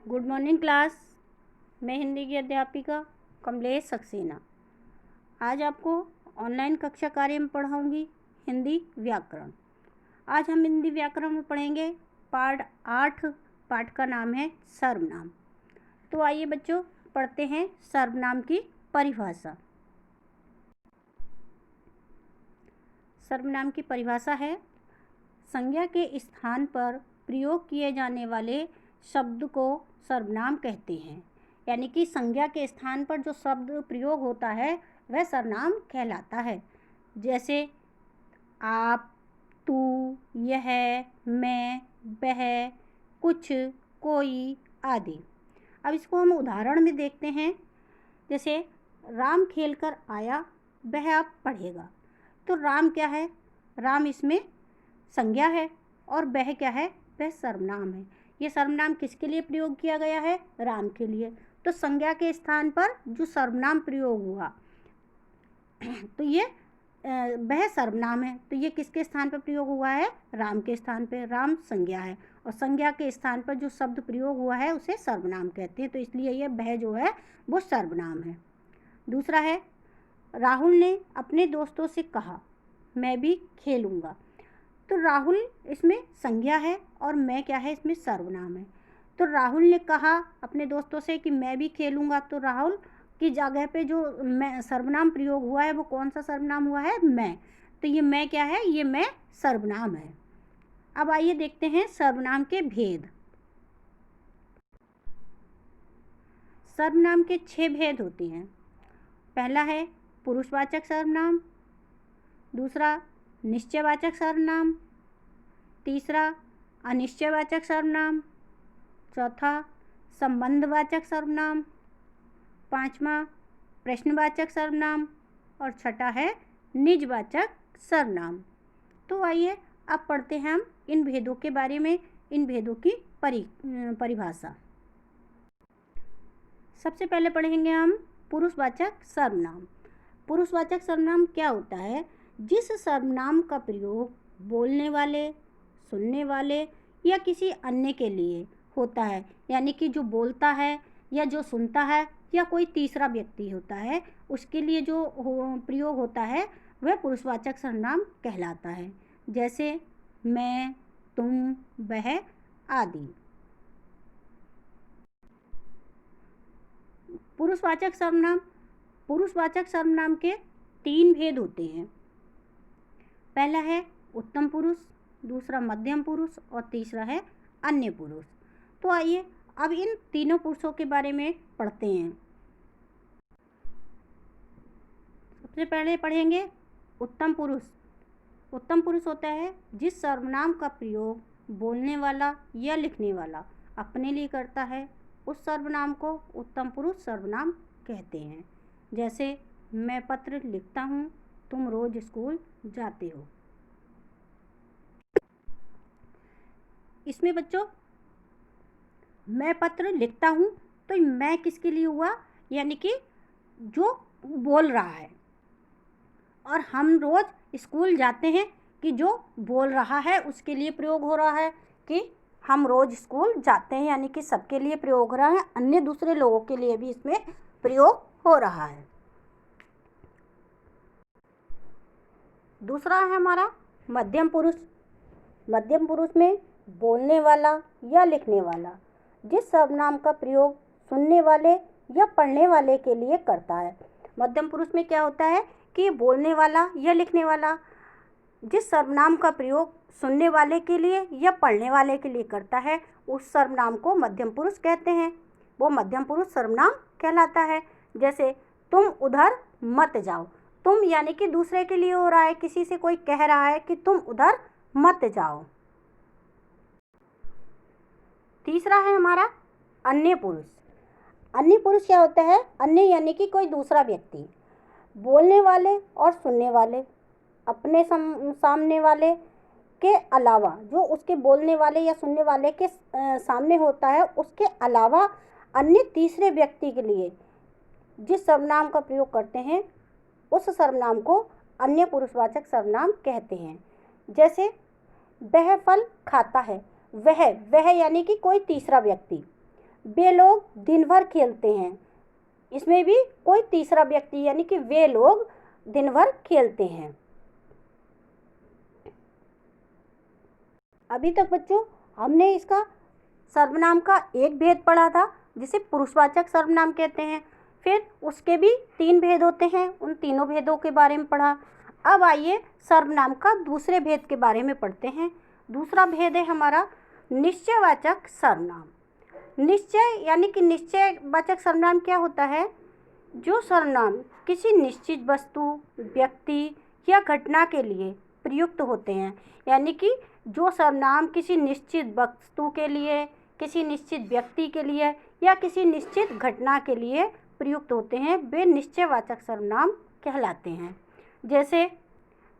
Good morning class. मैं हिंदी की अध्यापिका कमलेश सक्सेना आज आपको ऑनलाइन कक्षा कार्य में पढ़ाऊंगी हिंदी व्याकरण। आज हम हिंदी व्याकरण में पढ़ेंगे पाठ 8। पाठ का नाम है सर्वनाम। तो आइए बच्चों पढ़ते हैं सर्वनाम की परिभाषा। सर्वनाम की परिभाषा है संज्ञा के स्थान पर प्रयोग किए जाने वाले शब्द को सर्वनाम कहते हैं। यानी कि संज्ञा के स्थान पर जो शब्द प्रयोग होता है वह सर्वनाम कहलाता है। जैसे आप, तू, यह, मैं, वह, कुछ, कोई आदि। अब इसको हम उदाहरण में देखते हैं। जैसे राम खेल कर आया, वह अब पढ़ेगा। तो राम क्या है? राम इसमें संज्ञा है और वह क्या है? वह सर्वनाम है। ये सर्वनाम किसके लिए प्रयोग किया गया है? राम के लिए। तो संज्ञा के स्थान पर जो सर्वनाम प्रयोग हुआ तो ये वह सर्वनाम है। तो ये किसके स्थान पर प्रयोग हुआ है? राम के स्थान पर। राम संज्ञा है और संज्ञा के स्थान पर जो शब्द प्रयोग हुआ है उसे सर्वनाम कहते हैं। तो इसलिए ये वह जो है वो सर्वनाम है। दूसरा है राहुल ने अपने दोस्तों से कहा मैं भी खेलूँगा। तो राहुल इसमें संज्ञा है और मैं क्या है? इसमें सर्वनाम है। तो राहुल ने कहा अपने दोस्तों से कि मैं भी खेलूँगा। तो राहुल की जगह पे जो मैं सर्वनाम प्रयोग हुआ है वो कौन सा सर्वनाम हुआ है? मैं। तो ये मैं क्या है? ये मैं सर्वनाम है। अब आइए देखते हैं सर्वनाम के भेद। सर्वनाम के 6 भेद होते हैं। पहला है पुरुषवाचक सर्वनाम, दूसरा निश्चयवाचक सर्वनाम, तीसरा अनिश्चयवाचक सर्वनाम, चौथा संबंधवाचक सर्वनाम, पांचवा प्रश्नवाचक सर्वनाम और छठा है निजवाचक सर्वनाम। तो आइए अब पढ़ते हैं हम इन भेदों के बारे में, इन भेदों की परिभाषा। सबसे पहले पढ़ेंगे हम पुरुषवाचक सर्वनाम। पुरुषवाचक सर्वनाम क्या होता है? जिस सर्वनाम का प्रयोग बोलने वाले, सुनने वाले या किसी अन्य के लिए होता है, यानी कि जो बोलता है या जो सुनता है या कोई तीसरा व्यक्ति होता है उसके लिए जो प्रयोग होता है वह पुरुषवाचक सर्वनाम कहलाता है। जैसे मैं, तुम, वह आदि। पुरुषवाचक सर्वनाम के 3 भेद होते हैं। पहला है उत्तम पुरुष, दूसरा मध्यम पुरुष और तीसरा है अन्य पुरुष। तो आइए अब इन तीनों पुरुषों के बारे में पढ़ते हैं। सबसे पहले पढ़ेंगे उत्तम पुरुष। उत्तम पुरुष होता है जिस सर्वनाम का प्रयोग बोलने वाला या लिखने वाला अपने लिए करता है, उस सर्वनाम को उत्तम पुरुष सर्वनाम कहते हैं। जैसे मैं पत्र लिखता हूँ, तुम रोज स्कूल जाते हो। इसमें बच्चों मैं पत्र लिखता हूँ तो मैं किसके लिए हुआ? यानी कि जो बोल रहा है। और हम रोज स्कूल जाते हैं कि जो बोल रहा है उसके लिए प्रयोग हो रहा है कि हम रोज स्कूल जाते हैं, यानी कि सबके लिए प्रयोग हो रहा है। अन्य दूसरे लोगों के लिए भी इसमें प्रयोग हो रहा है। दूसरा है हमारा मध्यम पुरुष। मध्यम पुरुष में बोलने वाला या लिखने वाला जिस सर्वनाम का प्रयोग सुनने वाले या पढ़ने वाले के लिए करता है। मध्यम पुरुष में क्या होता है कि बोलने वाला या लिखने वाला जिस सर्वनाम का प्रयोग सुनने वाले के लिए या पढ़ने वाले के लिए करता है उस सर्वनाम को मध्यम पुरुष कहते हैं। वो मध्यम पुरुष सर्वनाम कहलाता है। जैसे तुम उधर मत जाओ। तुम यानी कि दूसरे के लिए हो रहा है, किसी से कोई कह रहा है कि तुम उधर मत जाओ। तीसरा है हमारा अन्य पुरुष। अन्य पुरुष क्या होता है? अन्य यानी कि कोई दूसरा व्यक्ति। बोलने वाले और सुनने वाले अपने सामने वाले के अलावा, जो उसके बोलने वाले या सुनने वाले के सामने होता है, उसके अलावा अन्य तीसरे व्यक्ति के लिए जिस सर्वनाम का प्रयोग करते हैं उस सर्वनाम को अन्य पुरुषवाचक सर्वनाम कहते हैं। जैसे वह फल खाता है। वह यानी कि कोई तीसरा व्यक्ति। वे लोग दिन भर खेलते हैं। इसमें भी कोई तीसरा व्यक्ति यानी कि वे लोग दिन भर खेलते हैं। अभी तक बच्चों हमने इसका सर्वनाम का एक भेद पढ़ा था जिसे पुरुषवाचक सर्वनाम कहते हैं। फिर उसके भी 3 भेद होते हैं, उन तीनों भेदों के बारे में पढ़ा। अब आइए सर्वनाम का दूसरे भेद के बारे में पढ़ते हैं। दूसरा भेद है हमारा निश्चयवाचक सर्वनाम। निश्चय यानी कि निश्चयवाचक सर्वनाम क्या होता है? जो सर्वनाम किसी निश्चित वस्तु, व्यक्ति या घटना के लिए प्रयुक्त होते हैं, यानी कि जो सर्वनाम किसी निश्चित वस्तु के लिए, किसी निश्चित व्यक्ति के लिए या किसी निश्चित घटना के लिए प्रयुक्त होते हैं, वे निश्चयवाचक सर्वनाम कहलाते हैं। जैसे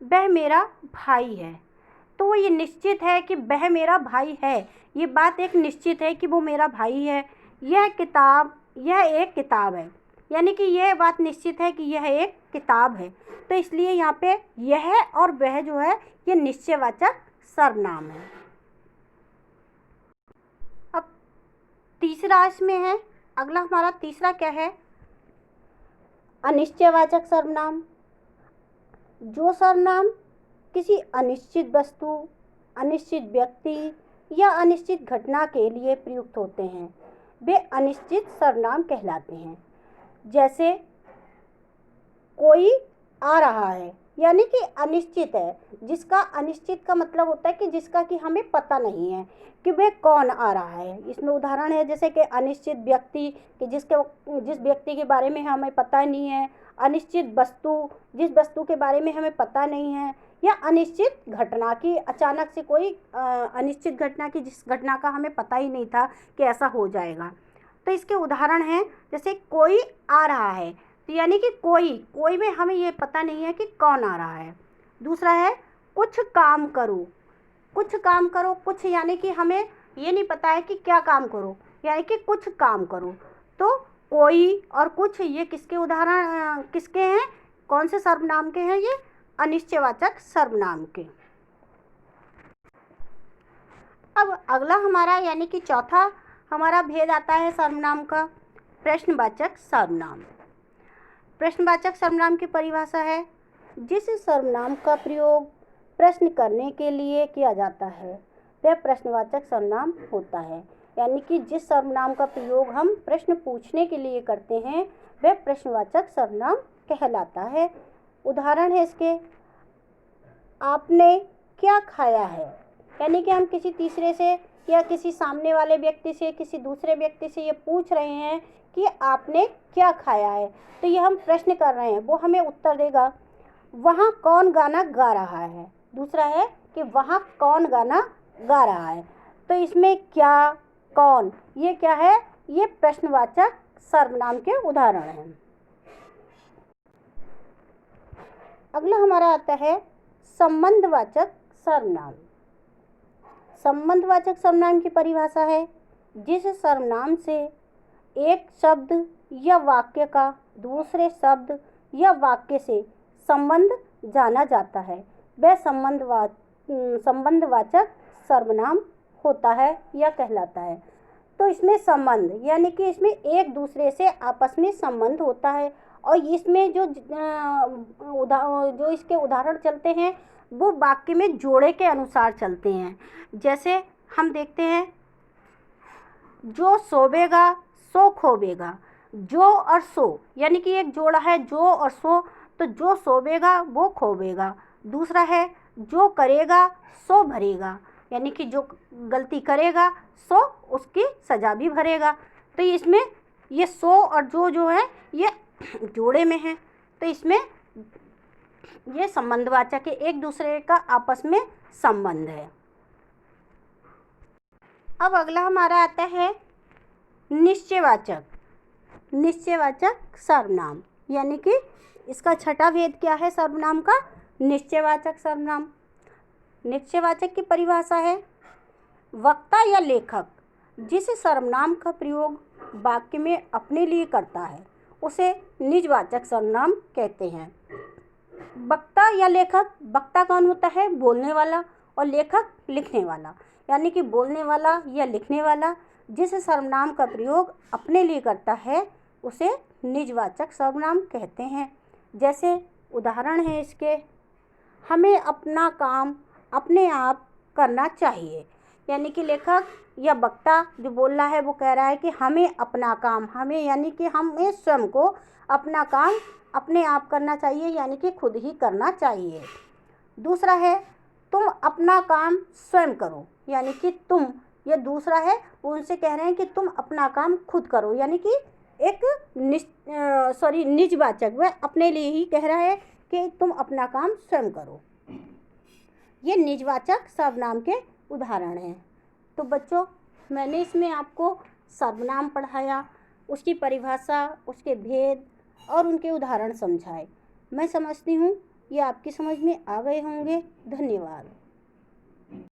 वह मेरा भाई है, तो ये निश्चित है कि वह मेरा भाई है, ये बात एक निश्चित है कि वो मेरा भाई है। यह एक किताब है, यानी कि यह बात निश्चित है कि यह एक किताब है। तो इसलिए यहाँ पे यह और वह जो है ये निश्चयवाचक सर्वनाम है। अब तीसरा इसमें है, अगला हमारा तीसरा क्या है? अनिश्चयवाचक सर्वनाम। जो सर्वनाम किसी अनिश्चित वस्तु, अनिश्चित व्यक्ति या अनिश्चित घटना के लिए प्रयुक्त होते हैं, वे अनिश्चित सर्वनाम कहलाते हैं। जैसे कोई आ रहा है, यानी कि अनिश्चित है, जिसका अनिश्चित का मतलब होता है कि जिसका कि हमें पता नहीं है कि वह कौन आ रहा है। इसमें उदाहरण है जैसे कि अनिश्चित व्यक्ति कि जिस व्यक्ति के बारे में हमें पता नहीं है, अनिश्चित वस्तु जिस वस्तु के बारे में हमें पता नहीं है, या अनिश्चित घटना की अचानक से कोई अनिश्चित घटना की जिस घटना का हमें पता ही नहीं था कि ऐसा हो जाएगा। तो इसके उदाहरण हैं जैसे कोई आ रहा है, तो यानी कि कोई में हमें ये पता नहीं है कि कौन आ रहा है। दूसरा है कुछ काम करो। कुछ यानी कि हमें ये नहीं पता है कि क्या काम करो, यानी कि कुछ काम करो। तो कोई और कुछ ये किसके उदाहरण किसके हैं? कौन से सर्वनाम के हैं? ये अनिश्चयवाचक सर्वनाम के। अब अगला हमारा यानी कि चौथा हमारा भेद आता है सर्वनाम का, प्रश्नवाचक सर्वनाम। प्रश्नवाचक सर्वनाम की परिभाषा है जिस सर्वनाम का प्रयोग प्रश्न करने के लिए किया जाता है वह प्रश्नवाचक सर्वनाम होता है। यानी कि जिस सर्वनाम का प्रयोग हम प्रश्न पूछने के लिए करते हैं वह प्रश्नवाचक सर्वनाम कहलाता है। उदाहरण है इसके, आपने क्या खाया है, यानी कि हम किसी तीसरे से या किसी सामने वाले व्यक्ति से, किसी दूसरे व्यक्ति से ये पूछ रहे हैं कि आपने क्या खाया है, तो ये हम प्रश्न कर रहे हैं, वो हमें उत्तर देगा वहाँ कौन गाना गा रहा है। दूसरा है कि वहाँ कौन गाना गा रहा है। तो इसमें क्या, कौन, ये क्या है? ये प्रश्नवाचक सर्वनाम के उदाहरण हैं। अगला हमारा आता है संबंधवाचक सर्वनाम। संबंधवाचक सर्वनाम की परिभाषा है जिस सर्वनाम से एक शब्द या वाक्य का दूसरे शब्द या वाक्य से संबंध जाना जाता है वह संबंधवाचक सर्वनाम होता है या कहलाता है। तो इसमें संबंध यानी कि इसमें एक दूसरे से आपस में संबंध होता है, और इसमें जो इसके उदाहरण चलते हैं वो वाक्य में जोड़े के अनुसार चलते हैं। जैसे हम देखते हैं, जो सोवेगा सो खोवेगा। जो और सो यानी कि एक जोड़ा है जो और सो, तो जो सोवेगा वो खोवेगा। दूसरा है जो करेगा सो भरेगा, यानी कि जो गलती करेगा सो उसकी सज़ा भी भरेगा। तो इसमें ये सो और जो है ये जोड़े में है, तो इसमें ये संबंधवाचक है, एक दूसरे का आपस में संबंध है। अब अगला हमारा आता है निश्चयवाचक सर्वनाम, यानी कि इसका छठा भेद क्या है सर्वनाम का? निश्चयवाचक सर्वनाम। निश्चयवाचक की परिभाषा है वक्ता या लेखक जिस सर्वनाम का प्रयोग वाक्य में अपने लिए करता है उसे निजवाचक सर्वनाम कहते हैं। वक्ता या लेखक, वक्ता कौन होता है? बोलने वाला, और लेखक लिखने वाला। यानी कि बोलने वाला या लिखने वाला जिस सर्वनाम का प्रयोग अपने लिए करता है उसे निजवाचक सर्वनाम कहते हैं। जैसे उदाहरण है इसके, हमें अपना काम अपने आप करना चाहिए। यानी कि लेखक या वक्ता जो बोल रहा है वो कह रहा है कि हमें अपना काम, हमें यानी कि हमें स्वयं को अपना काम अपने आप करना चाहिए, यानी कि खुद ही करना चाहिए। दूसरा है तुम अपना काम स्वयं करो, यानी कि तुम, या दूसरा है वो उनसे कह रहे हैं कि तुम अपना काम खुद करो, यानी कि एक निजवाचक, वह अपने लिए ही कह रहा है कि तुम अपना काम स्वयं करो। ये निजवाचक सर्वनाम के उदाहरण हैं। तो बच्चों, मैंने इसमें आपको सर्वनाम पढ़ाया, उसकी परिभाषा, उसके भेद और उनके उदाहरण समझाए। मैं समझती हूँ ये आपकी समझ में आ गए होंगे। धन्यवाद।